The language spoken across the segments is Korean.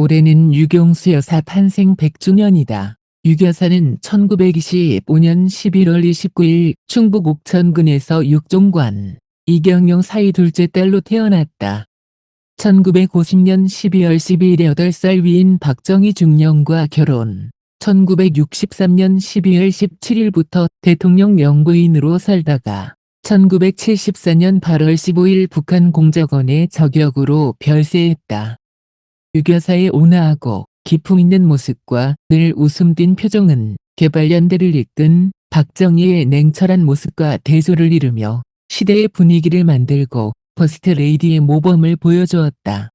올해는 유경수 여사 탄생 100주년이다. 유 여사는 1925년 11월 29일 충북 옥천군에서 육종관 이경영 사위 둘째 딸로 태어났다. 1950년 12월 12일에 8살 위인 박정희 중령과 결혼. 1963년 12월 17일부터 대통령 영부인으로 살다가 1974년 8월 15일 북한 공작원의 저격으로 별세했다. 유 여사의 온화하고 기품 있는 모습과 늘 웃음 띤 표정은 개발연대를 이끈 박정희의 냉철한 모습과 대조를 이루며 시대의 분위기를 만들고 퍼스트 레이디의 모범을 보여주었다.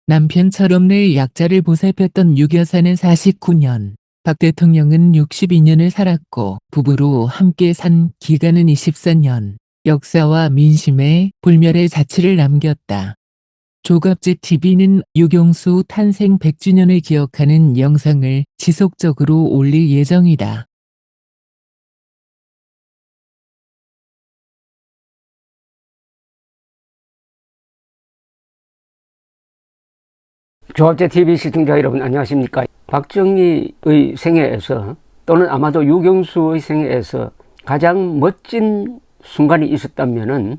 남편처럼 늘 약자를 보살폈던 유 여사는 49년, 박 대통령은 62년을 살았고 부부로 함께 산 기간은 24년, 역사와 민심의 불멸의 자취를 남겼다. 조갑제TV는 유경수 탄생 100주년을 기억하는 영상을 지속적으로 올릴 예정이다. 조갑제TV 시청자 여러분 안녕하십니까. 박정희의 생애에서 또는 아마도 유경수의 생애에서 가장 멋진 순간이 있었다면은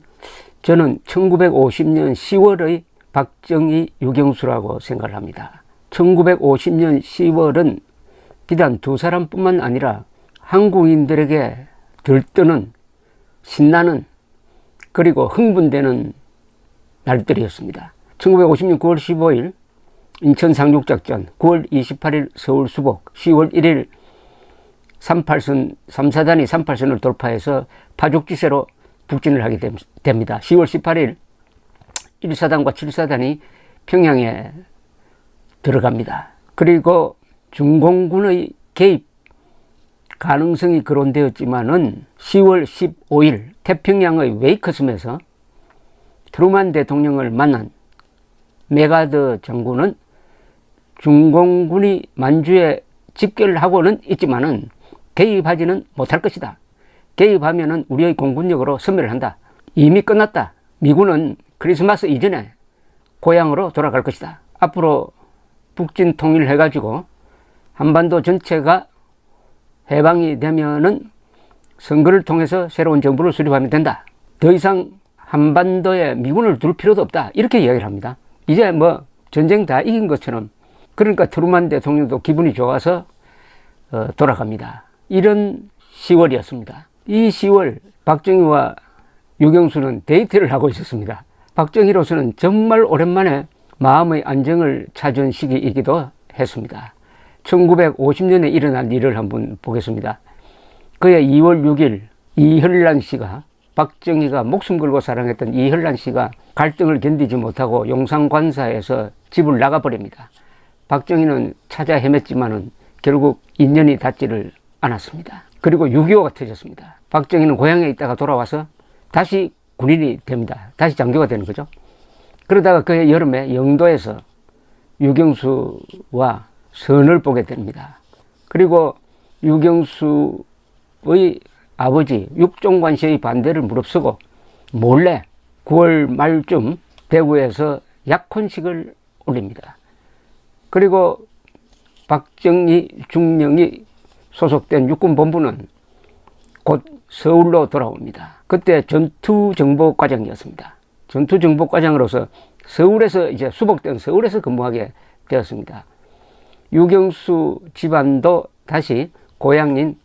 저는 1950년 10월의 박정희 유경수라고 생각을 합니다. 1950년 10월은 비단 두 사람뿐만 아니라 한국인들에게 들뜨는 신나는 그리고 흥분되는 날들이었습니다. 1950년 9월 15일 인천 상륙작전, 9월 28일 서울 수복, 10월 1일 38선 3사단이 38선을 돌파해서 파죽지세로 북진을 하게 됩니다. 10월 18일 1사단과 7사단이 평양에 들어갑니다. 그리고 중공군의 개입 가능성이 거론되었지만은 10월 15일 태평양의 웨이커섬에서 트루만 대통령을 만난 메가더 장군은 중공군이 만주에 집결을 하고는 있지만은 개입하지는 못할 것이다. 개입하면은 우리의 공군력으로 섬멸을 한다. 이미 끝났다. 미군은 크리스마스 이전에 고향으로 돌아갈 것이다. 앞으로 북진 통일해가지고 한반도 전체가 해방이 되면은 선거를 통해서 새로운 정부를 수립하면 된다. 더 이상 한반도에 미군을 둘 필요도 없다. 이렇게 이야기를 합니다. 이제 뭐 전쟁 다 이긴 것처럼. 그러니까 트루만 대통령도 기분이 좋아서 돌아갑니다. 이런 10월이었습니다. 이 10월 박정희와 유경수는 데이트를 하고 있었습니다. 박정희로서는 정말 오랜만에 마음의 안정을 찾은 시기이기도 했습니다. 1950년에 일어난 일을 한번 보겠습니다. 그해 2월 6일 이현란 씨가, 박정희가 목숨 걸고 사랑했던 이현란 씨가 갈등을 견디지 못하고 용산관사에서 집을 나가버립니다. 박정희는 찾아 헤맸지만은 결국 인연이 닿지를 않았습니다. 그리고 6.25가 터졌습니다. 박정희는 고향에 있다가 돌아와서 다시 군인이 됩니다. 다시 장교가 되는 거죠. 그러다가 그해 여름에 영도에서 유경수와 선을 보게 됩니다. 그리고 유경수의 아버지 육종관 씨의 반대를 무릅쓰고 몰래 9월 말쯤 대구에서 약혼식을 올립니다. 그리고 박정희 중령이 소속된 육군본부는 곧 서울로 돌아옵니다. 그때 전투정보과장이었습니다. 전투정보과장으로서 서울에서 이제 수복된 서울에서 근무하게 되었습니다. 유경수 집안도 다시 고향인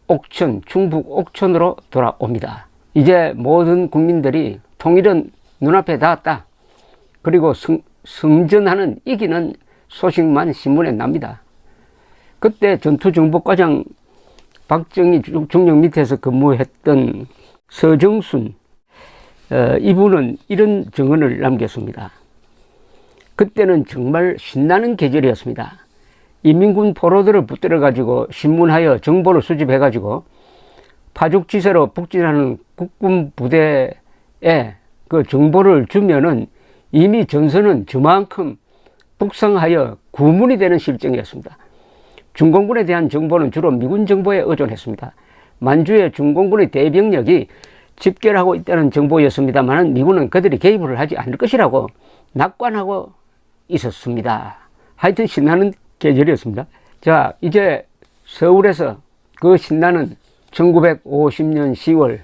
옥천, 충북 옥천으로 돌아옵니다. 이제 모든 국민들이 통일은 눈앞에 닿았다. 그리고 승전하는 이기는 소식만 신문에 납니다. 그때 전투정보과장 박정희 중령 밑에서 근무했던 서정순, 이분은 이런 증언을 남겼습니다. 그때는 정말 신나는 계절이었습니다. 인민군 포로들을 붙들어가지고 신문하여 정보를 수집해가지고 파죽지세로 북진하는 국군 부대에 그 정보를 주면은 이미 전선은 저만큼 북상하여 구문이 되는 실정이었습니다. 중공군에 대한 정보는 주로 미군 정보에 의존했습니다. 만주의 중공군의 대병력이 집결하고 있다는 정보였습니다만 미군은 그들이 개입을 하지 않을 것이라고 낙관하고 있었습니다. 하여튼 신나는 계절이었습니다. 자, 이제 서울에서 그 신나는 1950년 10월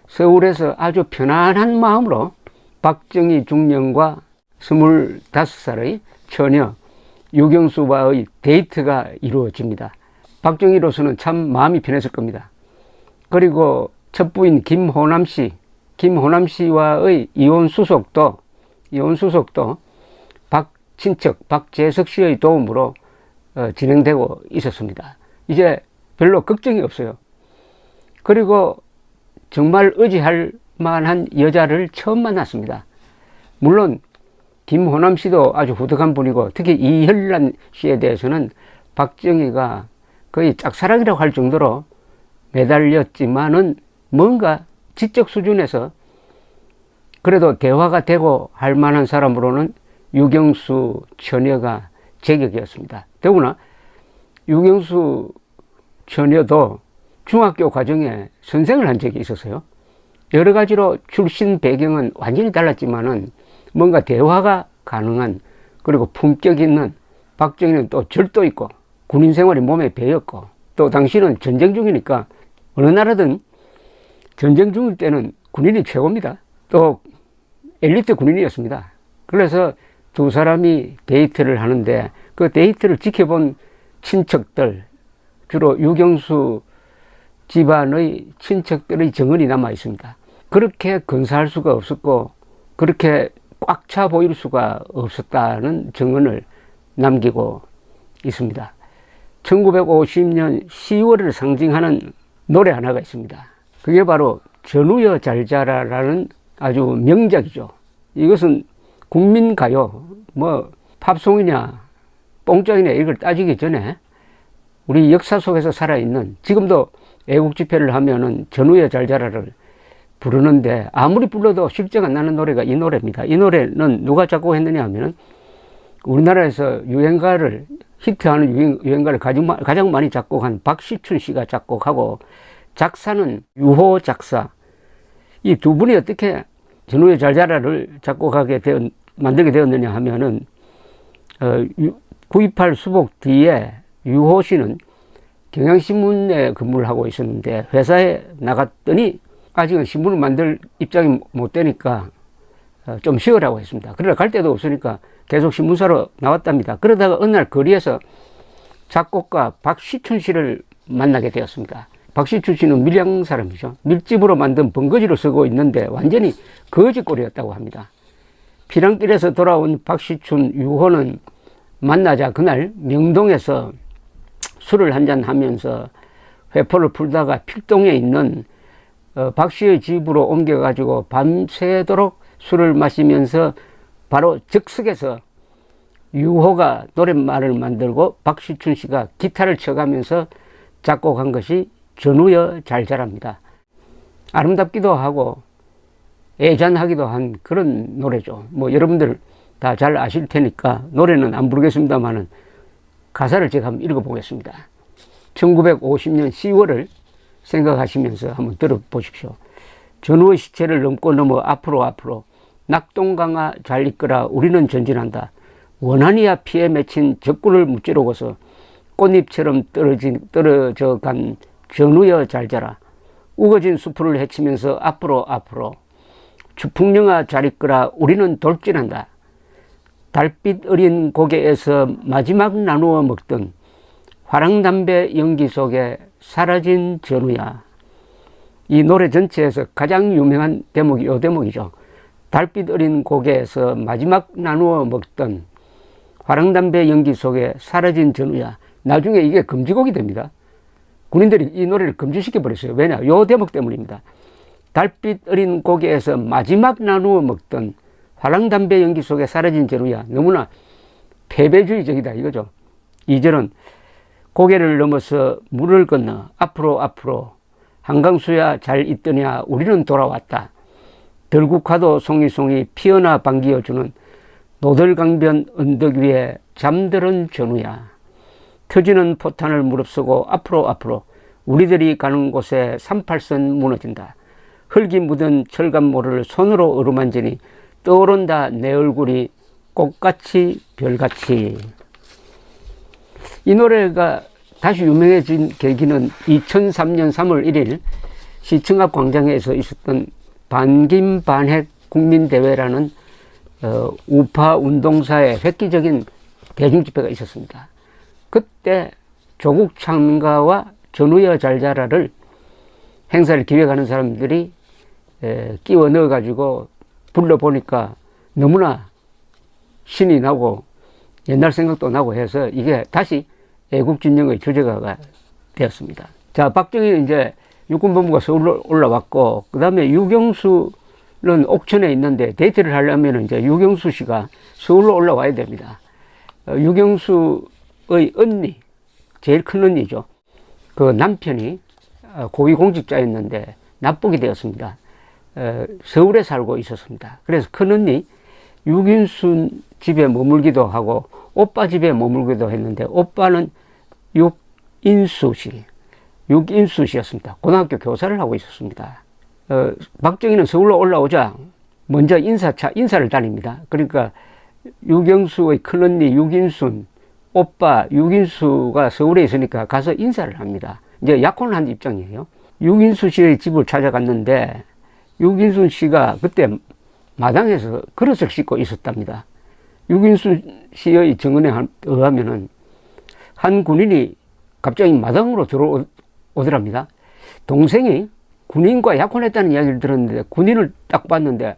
서울에서 아주 편안한 마음으로 박정희 중령과 25살의 처녀 유경수와의 데이트가 이루어집니다. 박정희로서는 참 마음이 편했을 겁니다. 그리고 첫 부인 김호남 씨와의 이혼 수속도 친척 박재석 씨의 도움으로 진행되고 있었습니다. 이제 별로 걱정이 없어요. 그리고 정말 의지할 만한 여자를 처음 만났습니다. 물론 김호남 씨도 아주 후덕한 분이고 특히 이혈란 씨에 대해서는 박정희가 거의 짝사랑이라고 할 정도로 매달렸지만은 뭔가 지적 수준에서 그래도 대화가 되고 할 만한 사람으로는 유경수 처녀가 제격이었습니다. 더구나 유경수 처녀도 중학교 과정에 선생을 한 적이 있었어요. 여러 가지로 출신 배경은 완전히 달랐지만은 뭔가 대화가 가능한 그리고 품격 있는 박정희는 또 절도 있고 군인 생활이 몸에 배였고 또 당시는 전쟁 중이니까 어느 나라든 전쟁 중일 때는 군인이 최고입니다. 또 엘리트 군인이었습니다. 그래서 두 사람이 데이트를 하는데 그 데이트를 지켜본 친척들 주로 유경수 집안의 친척들의 증언이 남아 있습니다. 그렇게 근사할 수가 없었고 그렇게 꽉 차 보일 수가 없었다는 증언을 남기고 있습니다. 1950년 10월을 상징하는 노래 하나가 있습니다. 그게 바로 전우여 잘 자라라는 아주 명작이죠. 이것은 국민가요, 뭐 팝송이냐 뽕짝이냐 이걸 따지기 전에 우리 역사 속에서 살아있는 지금도 애국 집회를 하면은 전우여 잘 자라를 부르는데 아무리 불러도 실증 안 나는 노래가 이 노래입니다. 이 노래는 누가 작곡했느냐 하면은 우리나라에서 유행가를 히트하는 유행가를 가장 많이 작곡한 박시춘 씨가 작곡하고 작사는 유호 작사. 이 두 분이 어떻게 전우여 잘 자라를 만들게 되었느냐 하면은 9.28 수복 뒤에 유호 씨는 경향신문에 근무를 하고 있었는데 회사에 나갔더니 아직은 신문을 만들 입장이 못 되니까 좀 쉬어라고 했습니다. 그러나 갈 데도 없으니까 계속 신문사로 나왔답니다. 그러다가 어느 날 거리에서 작곡가 박시춘 씨를 만나게 되었습니다. 박시춘 씨는 밀양 사람이죠. 밀집으로 만든 번거지를 쓰고 있는데 완전히 거지꼴이었다고 합니다. 피랑길에서 돌아온 박시춘 유호는 만나자 그날 명동에서 술을 한잔 하면서 회포를 풀다가 필동에 있는 박 씨의 집으로 옮겨가지고 밤새도록 술을 마시면서 바로 즉석에서 유호가 노랫말을 만들고 박시춘 씨가 기타를 쳐가면서 작곡한 것이 전우여 잘 자랍니다. 아름답기도 하고 애잔하기도 한 그런 노래죠. 뭐 여러분들 다 잘 아실 테니까 노래는 안 부르겠습니다만은 가사를 제가 한번 읽어보겠습니다. 1950년 10월을 생각하시면서 한번 들어보십시오. 전우의 시체를 넘어 앞으로 낙동강아 잘 이끌어 우리는 전진한다. 원한이야 피에 맺힌 적군을 무찌르고서 꽃잎처럼 떨어져 간 전우여 잘 자라. 우거진 수풀을 헤치면서 앞으로 주풍령아 잘 이끌어 우리는 돌진한다. 달빛 어린 고개에서 마지막 나누어 먹던 화랑담배 연기 속에 사라진 전우야. 이 노래 전체에서 가장 유명한 대목이 이 대목이죠. 달빛 어린 고개에서 마지막 나누어 먹던 화랑담배 연기 속에 사라진 전우야. 나중에 이게 금지곡이 됩니다. 군인들이 이 노래를 금지시켜버렸어요. 왜냐? 이 대목 때문입니다. 달빛 어린 고개에서 마지막 나누어 먹던 화랑담배 연기 속에 사라진 전우야. 너무나 패배주의적이다 이거죠. 2절은 고개를 넘어서 물을 건너 앞으로 한강수야 잘 있더냐 우리는 돌아왔다. 들국화도 송이송이 피어나 반기어주는 노들강변 언덕 위에 잠들은 전우야. 터지는 포탄을 무릅쓰고 앞으로 우리들이 가는 곳에 38선 무너진다. 흙이 묻은 철갑모를 손으로 어루만지니 떠오른다 내 얼굴이 꽃같이 별같이. 이 노래가 다시 유명해진 계기는 2003년 3월 1일 시청 앞 광장에서 있었던 반김반핵 국민대회라는 우파 운동사의 획기적인 대중집회가 있었습니다. 그때 조국 창가와 전우여 잘 자라를 행사를 기획하는 사람들이 끼워 넣어가지고 불러보니까 너무나 신이 나고 옛날 생각도 나고 해서 이게 다시 애국진영의 주제가가 되었습니다. 자, 박정희는 이제 육군본부가 서울로 올라왔고, 그 다음에 유경수는 옥천에 있는데 데이트를 하려면 이제 유경수 씨가 서울로 올라와야 됩니다. 유경수의 언니, 제일 큰 언니죠. 그 남편이 고위공직자였는데 납북이 되었습니다. 서울에 살고 있었습니다. 그래서 큰 언니 유긴순 집에 머물기도 하고 오빠 집에 머물기도 했는데 오빠는 육인수 씨였습니다. 고등학교 교사를 하고 있었습니다. 박정희는 서울로 올라오자 먼저 인사를 다닙니다. 그러니까 유경수의 큰언니 유긴순, 오빠 유긴수가 서울에 있으니까 가서 인사를 합니다. 이제 약혼을 한 입장이에요. 유긴수 씨의 집을 찾아갔는데 유긴순 씨가 그때 마당에서 그릇을 씻고 있었답니다. 유긴수 씨의 증언에 의하면은 한 군인이 갑자기 마당으로 들어오더랍니다. 동생이 군인과 약혼했다는 이야기를 들었는데 군인을 딱 봤는데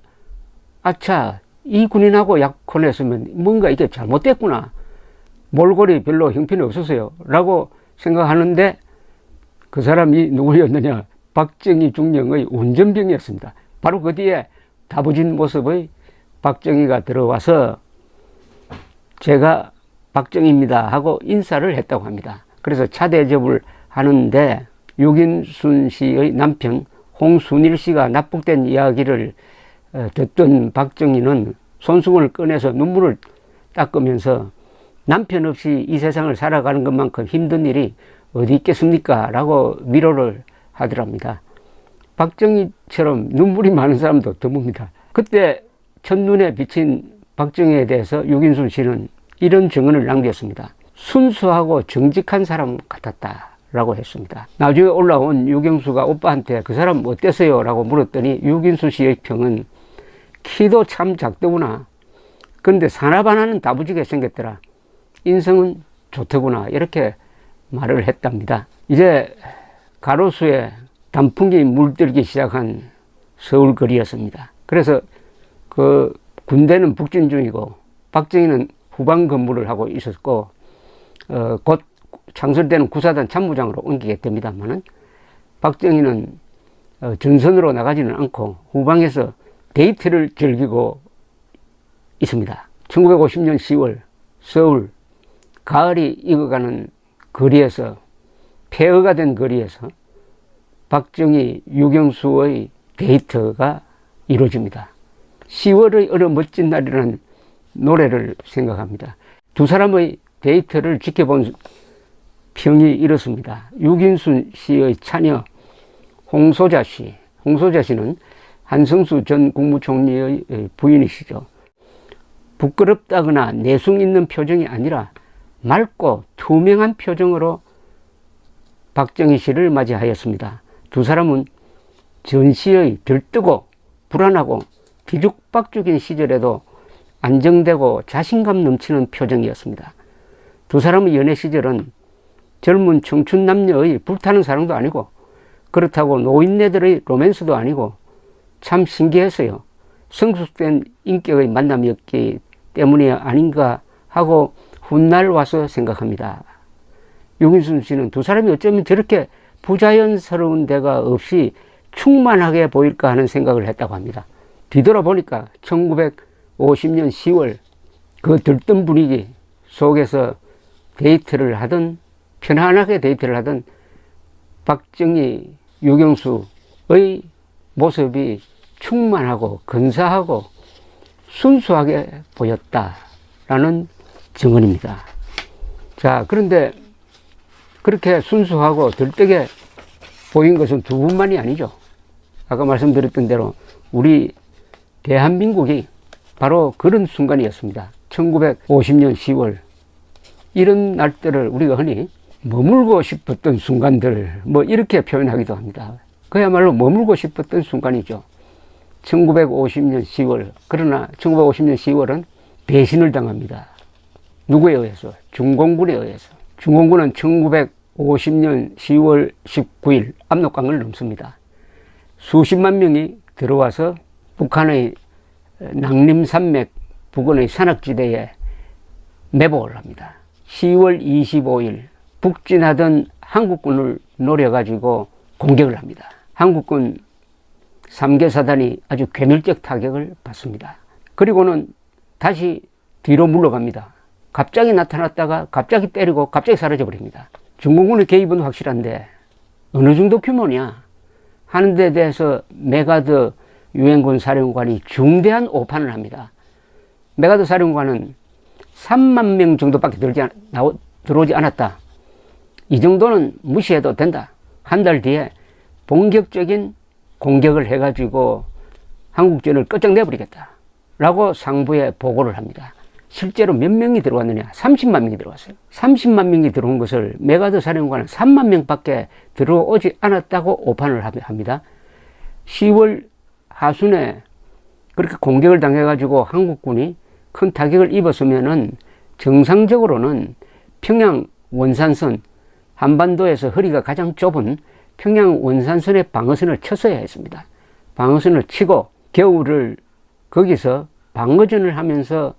아차, 이 군인하고 약혼했으면 뭔가 이게 잘못됐구나. 몰골이 별로 형편이 없었어요. 라고 생각하는데 그 사람이 누구였느냐? 박정희 중령의 운전병이었습니다. 바로 그 뒤에 다부진 모습의 박정희가 들어와서 제가 박정희입니다 하고 인사를 했다고 합니다. 그래서 차 대접을 하는데 유긴순 씨의 남편 홍순일 씨가 납북된 이야기를 듣던 박정희는 손수건을 꺼내서 눈물을 닦으면서 남편 없이 이 세상을 살아가는 것만큼 힘든 일이 어디 있겠습니까? 라고 위로를 하더랍니다. 박정희처럼 눈물이 많은 사람도 드뭅니다. 그때 첫눈에 비친 박정희에 대해서 유긴순 씨는 이런 증언을 남겼습니다. 순수하고 정직한 사람 같았다라고 했습니다. 나중에 올라온 유경수가 오빠한테 그 사람 어땠어요? 라고 물었더니 유긴순 씨의 평은 키도 참 작더구나. 근데 사납 하나는 다부지게 생겼더라. 인성은 좋더구나. 이렇게 말을 했답니다. 이제 가로수에 단풍이 물들기 시작한 서울 거리였습니다. 그래서 그 군대는 북진 중이고 박정희는 후방 근무를 하고 있었고 곧 창설되는 구사단 참모장으로 옮기게 됩니다만은 박정희는 전선으로 나가지는 않고 후방에서 데이트를 즐기고 있습니다. 1950년 10월 서울 가을이 익어가는 거리에서 폐허가 된 거리에서 박정희, 유경수의 데이트가 이루어집니다. 10월의 어느 멋진 날이라는 노래를 생각합니다. 두 사람의 데이트를 지켜본 평이 이렇습니다. 유긴순 씨의 차녀 홍소자 씨는 한성수 전 국무총리의 부인이시죠. 부끄럽다거나 내숭 있는 표정이 아니라 맑고 투명한 표정으로 박정희 씨를 맞이하였습니다. 두 사람은 전시의 들뜨고 불안하고 뒤죽박죽인 시절에도 안정되고 자신감 넘치는 표정이었습니다. 두 사람의 연애 시절은 젊은 청춘 남녀의 불타는 사랑도 아니고 그렇다고 노인네들의 로맨스도 아니고 참 신기했어요. 성숙된 인격의 만남이었기 때문이 아닌가 하고 훗날 와서 생각합니다. 유긴순 씨는 두 사람이 어쩌면 저렇게 부자연스러운 데가 없이 충만하게 보일까 하는 생각을 했다고 합니다. 뒤돌아보니까 1950년 10월 그 들뜬 분위기 속에서 데이트를 하던 편안하게 데이트를 하던 박정희, 유경수의 모습이 충만하고 근사하고 순수하게 보였다라는 증언입니다. 자, 그런데 그렇게 순수하고 들뜨게 보인 것은 두 분만이 아니죠. 아까 말씀드렸던 대로 우리 대한민국이 바로 그런 순간이었습니다. 1950년 10월 이런 날들을 우리가 흔히 머물고 싶었던 순간들 뭐 이렇게 표현하기도 합니다. 그야말로 머물고 싶었던 순간이죠. 1950년 10월. 그러나 1950년 10월은 배신을 당합니다. 누구에 의해서? 중공군에 의해서. 중공군은 1950년 10월 19일 압록강을 넘습니다. 수십만 명이 들어와서 북한의 낭림산맥 부근의 산악지대에 매복을 합니다. 10월 25일 북진하던 한국군을 노려가지고 공격을 합니다. 한국군 3개 사단이 아주 괴멸적 타격을 받습니다. 그리고는 다시 뒤로 물러갑니다. 갑자기 나타났다가 갑자기 때리고 갑자기 사라져 버립니다. 중공군의 개입은 확실한데 어느 정도 규모냐 하는 데 대해서 메가드 유엔군 사령관이 중대한 오판을 합니다. 메가드 사령관은 3만 명 정도밖에 들어오지 않았다. 이 정도는 무시해도 된다. 한 달 뒤에 본격적인 공격을 해가지고 한국전을 끝장내버리겠다 라고 상부에 보고를 합니다. 실제로 몇 명이 들어왔느냐? 30만 명이 들어왔어요. 30만 명이 들어온 것을 메가드 사령관은 3만 명밖에 들어오지 않았다고 오판을 합니다. 10월 하순에 그렇게 공격을 당해가지고 한국군이 큰 타격을 입었으면은 정상적으로는 평양 원산선, 한반도에서 허리가 가장 좁은 평양 원산선의 방어선을 쳤어야 했습니다. 방어선을 치고 겨울을 거기서 방어전을 하면서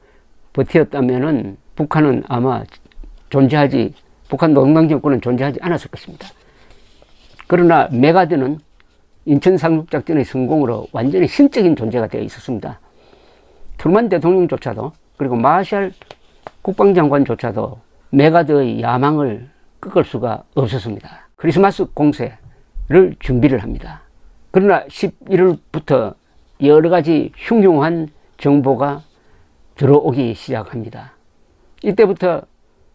버티었다면은 북한은 아마 북한 노동당 정권은 존재하지 않았을 것입니다. 그러나 메가드는 인천 상륙작전의 성공으로 완전히 신적인 존재가 되어 있었습니다. 트루만 대통령조차도 그리고 마샬 국방장관조차도 메가드의 야망을 꺾을 수가 없었습니다. 크리스마스 공세를 준비를 합니다. 그러나 11월부터 여러 가지 흉흉한 정보가 들어오기 시작합니다. 이때부터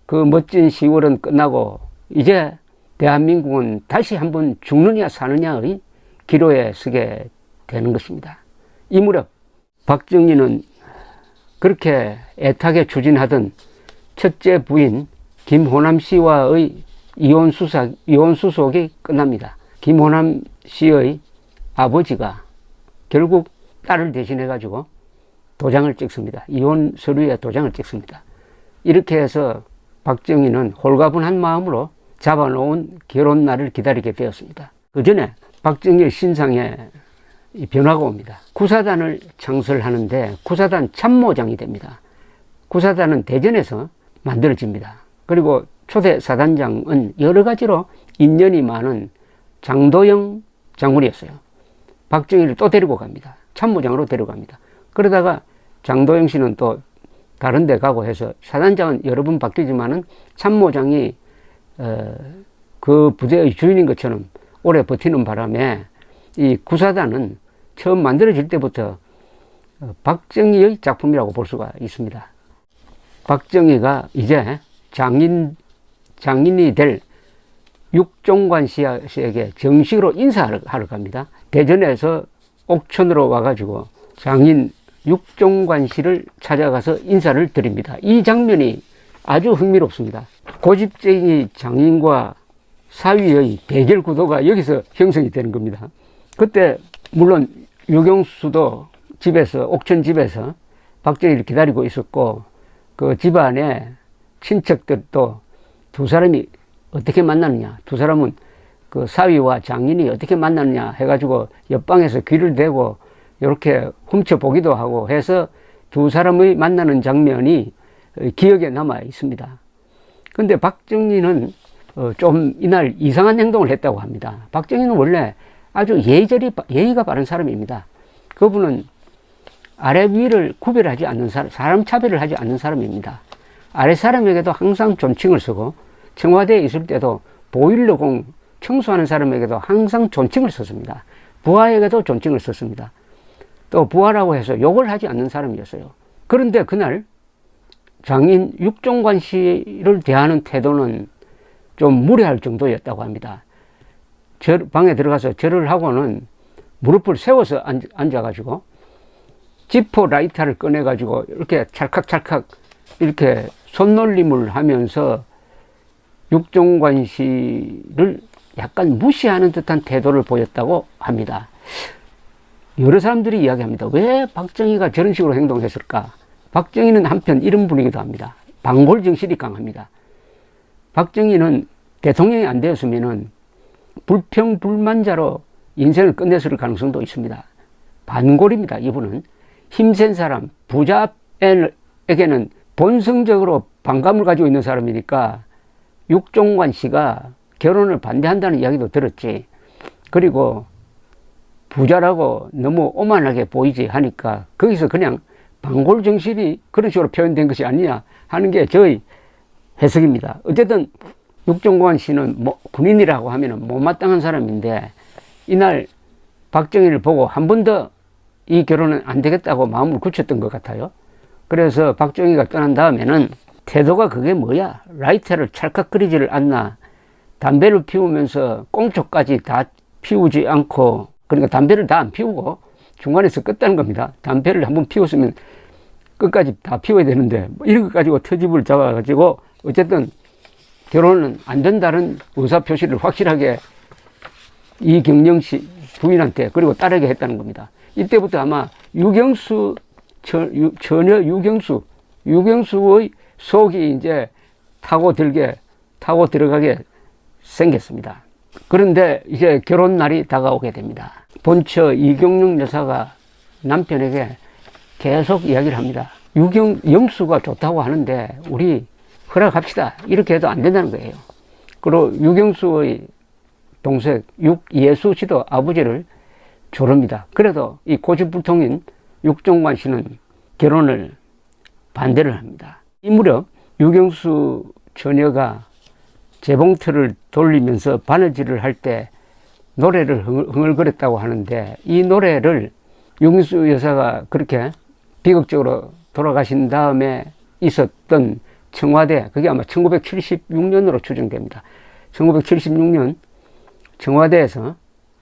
그 멋진 10월은 끝나고 이제 대한민국은 다시 한번 죽느냐 사느냐의 기로에 서게 되는 것입니다. 이 무렵 박정희는 그렇게 애타게 추진하던 첫째 부인 김호남 씨와의 이혼 수속이 끝납니다. 김호남 씨의 아버지가 결국 딸을 대신해 가지고 도장을 찍습니다. 이혼 서류에 도장을 찍습니다. 이렇게 해서 박정희는 홀가분한 마음으로 잡아놓은 결혼날을 기다리게 되었습니다. 그 전에 박정희의 신상에 변화가 옵니다. 구사단을 창설하는데 구사단 참모장이 됩니다. 구사단은 대전에서 만들어집니다. 그리고 초대 사단장은 여러 가지로 인연이 많은 장도영 장군이었어요. 박정희를 또 데리고 갑니다. 참모장으로 데려갑니다. 그러다가 장도영 씨는 또 다른 데 가고 해서 사단장은 여러 번 바뀌지만은 참모장이 그 부대의 주인인 것처럼 오래 버티는 바람에 이 구사단은 처음 만들어질 때부터 박정희의 작품이라고 볼 수가 있습니다. 박정희가 이제 장인이 될 육종관 씨에게 정식으로 인사하러 갑니다. 대전에서 옥천으로 와가지고 장인 육종관 씨를 찾아가서 인사를 드립니다. 이 장면이 아주 흥미롭습니다. 고집쟁이 장인과 사위의 대결 구도가 여기서 형성이 되는 겁니다. 그때 물론 유경수도 집에서 옥천 집에서 박정희를 기다리고 있었고 그 집안에 친척들도 두 사람이 어떻게 만나느냐, 두 사람은 그 사위와 장인이 어떻게 만나느냐 해가지고 옆방에서 귀를 대고 이렇게 훔쳐보기도 하고 해서 두 사람의 만나는 장면이 기억에 남아 있습니다. 근데 박정희는 좀 이날 이상한 행동을 했다고 합니다. 박정희는 원래 아주 예의가 바른 사람입니다. 그분은 아래 위를 구별하지 않는 사람 차별을 하지 않는 사람입니다. 아래 사람에게도 항상 존칭을 쓰고 청와대에 있을 때도 보일러공 청소하는 사람에게도 항상 존칭을 썼습니다. 부하에게도 존칭을 썼습니다. 또 부하라고 해서 욕을 하지 않는 사람이었어요. 그런데 그날 장인 육종관 씨를 대하는 태도는 좀 무례할 정도였다고 합니다. 방에 들어가서 절을 하고는 무릎을 세워서 앉아가지고 지포 라이터를 꺼내가지고 이렇게 찰칵찰칵 이렇게 손놀림을 하면서 육종관 씨를 약간 무시하는 듯한 태도를 보였다고 합니다. 여러 사람들이 이야기합니다. 왜 박정희가 저런 식으로 행동했을까? 박정희는 한편 이런 분이기도 합니다. 반골 정신이 강합니다. 박정희는 대통령이 안 되었으면은 불평불만자로 인생을 끝냈을 가능성도 있습니다. 반골입니다. 이분은 힘센 사람, 부자에게는 본성적으로 반감을 가지고 있는 사람이니까 육종관 씨가 결혼을 반대한다는 이야기도 들었지. 그리고 부자라고 너무 오만하게 보이지 하니까 거기서 그냥 반골 정신이 그런 식으로 표현된 것이 아니냐 하는 게 저의 해석입니다. 어쨌든 육종관 씨는 군인이라고 하면 못마땅한 사람인데 이날 박정희를 보고 한 번 더 이 결혼은 안 되겠다고 마음을 굳혔던 것 같아요. 그래서 박정희가 떠난 다음에는 태도가 그게 뭐야? 라이터를 찰칵거리지를 않나? 담배를 피우면서 꽁초까지 다 피우지 않고, 그러니까 담배를 다 안 피우고 중간에서 껐다는 겁니다. 담배를 한번 피웠으면 끝까지 다 피워야 되는데 이런 것 가지고 터집을 잡아가지고 어쨌든 결혼은 안 된다는 의사표시를 확실하게 이경영 씨 부인한테 그리고 딸에게 했다는 겁니다. 이때부터 아마 유경수 처녀 유경수의 속이 이제 타고 들어가게 생겼습니다. 그런데 이제 결혼 날이 다가오게 됩니다. 본처 이경영 여사가 남편에게 계속 이야기를 합니다. 영수가 좋다고 하는데 우리 허락합시다. 이렇게 해도 안 된다는 거예요. 그리고 유경수의 동생 육예수 씨도 아버지를 조릅니다. 그래도 이 고집불통인 육종관 씨는 결혼을 반대를 합니다. 이 무렵 유경수 처녀가 재봉틀을 돌리면서 바느질을 할 때 노래를 흥얼거렸다고 하는데 이 노래를 유경수 여사가 그렇게 비극적으로 돌아가신 다음에 있었던 청와대, 그게 아마 1976년으로 추정됩니다. 1976년 청와대에서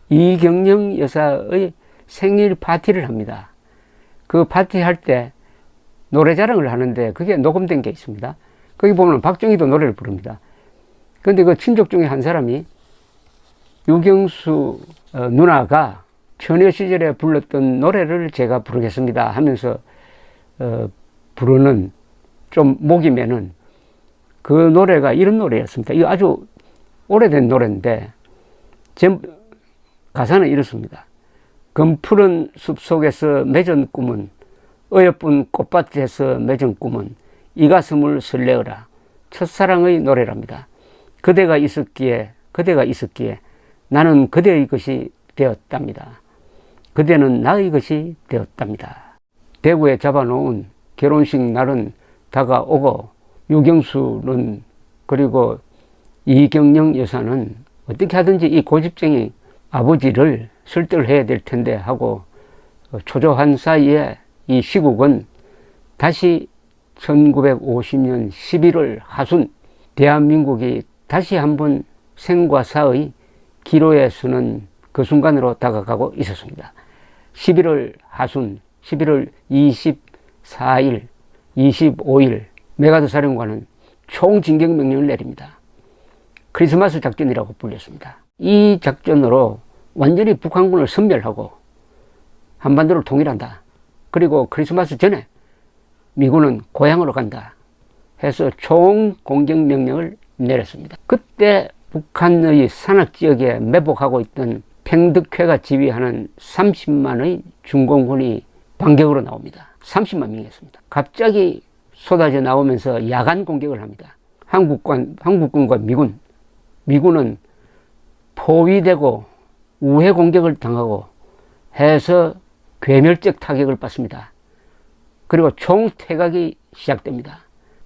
이경영 여사의 생일 파티를 합니다. 그 파티 할 때 노래 자랑을 하는데 그게 녹음된 게 있습니다. 거기 보면 박정희도 노래를 부릅니다. 그런데 그 친족 중에 한 사람이 유경수 누나가 처녀 시절에 불렀던 노래를 제가 부르겠습니다 하면서 부르는 좀 목이 매는 그 노래가 이런 노래였습니다. 이거 아주 오래된 노래인데 가사는 이렇습니다. 검푸른 숲속에서 맺은 꿈은 어여쁜 꽃밭에서 맺은 꿈은 이 가슴을 설레어라. 첫사랑의 노래랍니다. 그대가 있었기에 나는 그대의 것이 되었답니다. 그대는 나의 것이 되었답니다. 대구에 잡아놓은 결혼식 날은 다가오고 유경수는 그리고 이경영 여사는 어떻게 하든지 이 고집쟁이 아버지를 설득을 해야 될 텐데 하고 초조한 사이에 이 시국은 다시 1950년 11월 하순 대한민국이 다시 한번 생과 사의 기로에 서는 그 순간으로 다가가고 있었습니다. 11월 하순 11월 24일 25일 메가드 사령관은 총진격명령을 내립니다. 크리스마스 작전이라고 불렸습니다. 이 작전으로 완전히 북한군을 섬멸하고 한반도를 통일한다. 그리고 크리스마스 전에 미군은 고향으로 간다 해서 총공격명령을 내렸습니다. 그때 북한의 산악지역에 매복하고 있던 팽덕회가 지휘하는 30만의 중공군이 반격으로 나옵니다. 30만 명이었습니다. 갑자기 쏟아져 나오면서 야간 공격을 합니다. 한국군과 미군은 포위되고 우회 공격을 당하고 해서 괴멸적 타격을 받습니다. 그리고 총퇴각이 시작됩니다.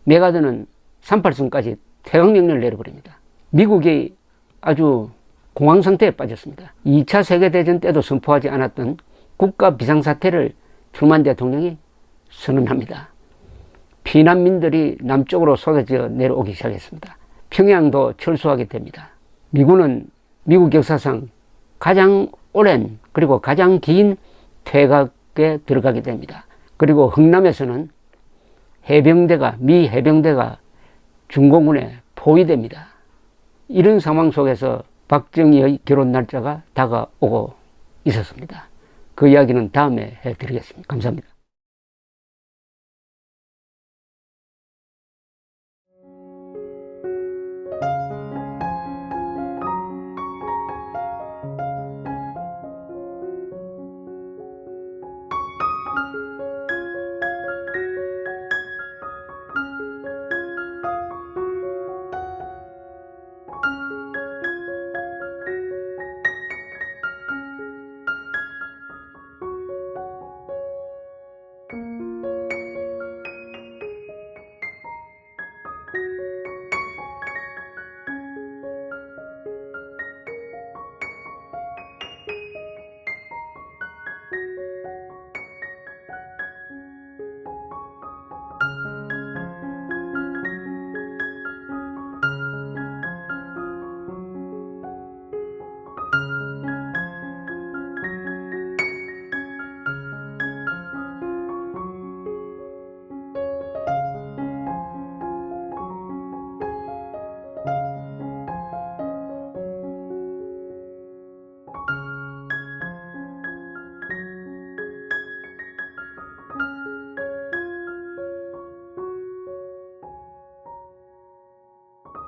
메가드는 38선까지 퇴각명령을 내려버립니다. 미국이 아주 공황 상태에 빠졌습니다. 2차 세계대전 때도 선포하지 않았던 국가 비상사태를 트루만 대통령이 선언합니다. 피난민들이 남쪽으로 쏟아져 내려오기 시작했습니다. 평양도 철수하게 됩니다. 미군은 미국 역사상 가장 오랜 그리고 가장 긴 퇴각에 들어가게 됩니다. 그리고 흥남에서는 미 해병대가 중공군에 포위됩니다. 이런 상황 속에서 박정희의 결혼 날짜가 다가오고 있었습니다. 그 이야기는 다음에 해드리겠습니다. 감사합니다.